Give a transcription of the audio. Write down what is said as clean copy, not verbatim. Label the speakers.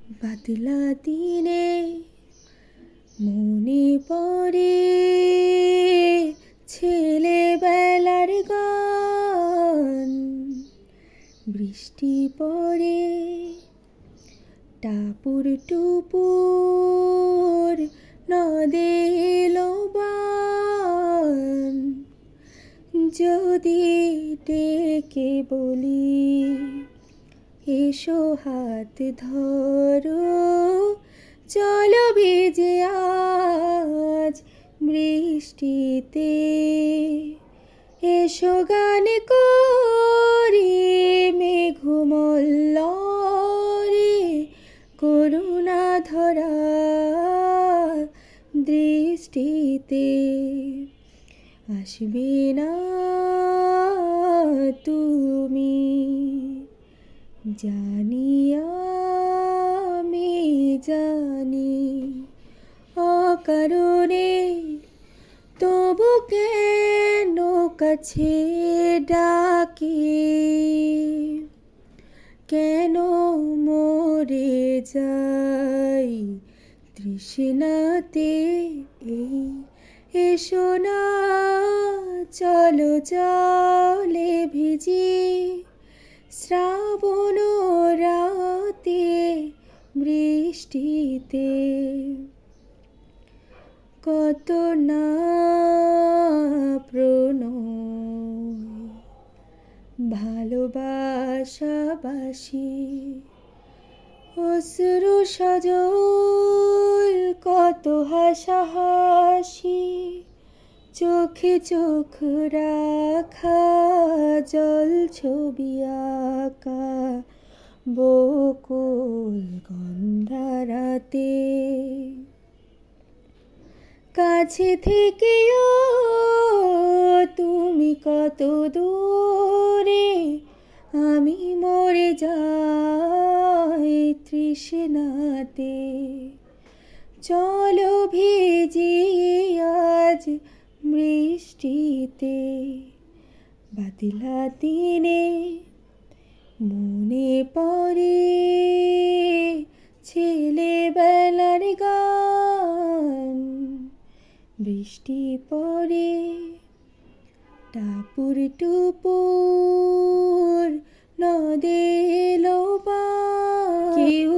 Speaker 1: বাদলা দিনে মনে পড়ে ছেলেবেলার গান। বৃষ্টি পড়ে টাপুর টুপুর, নদে এলো বান। যদি ডেকে বলি এসো হাত ধরো, চলো ভিজে আজ বৃষ্টিতে। এসো গান করি মেঘমল্লরে, করুণা ধরা দৃষ্টিতে। আসবে না তুমি জানি, আমি জানি, অকারণে তবু কেন কাছে ডাকে, কেন মরে যাই তৃষ্ণাতে। এই এসো না চলো জলে ভিজি, শ্রাবণ রাতে বৃষ্টিতে। কত না প্রণয় ভালোবাসাবাসি, অশ্রু সজল কত হাসাহাসি। চোখে চোখ রাখা জল ছবি আঁকা বকুল গন্ধারাতে। কাছে থেকেও তুমি কত দূরে, আমি মরে যাই তৃষ্ণাতে। চলো ভিজি আজ বৃষ্টিতে। বাদলা দিনে মনে পড়ে ছেলেবেলার গান। বৃষ্টি পড়ে টাপুর টুপুর, নদে এলো বান। কেউ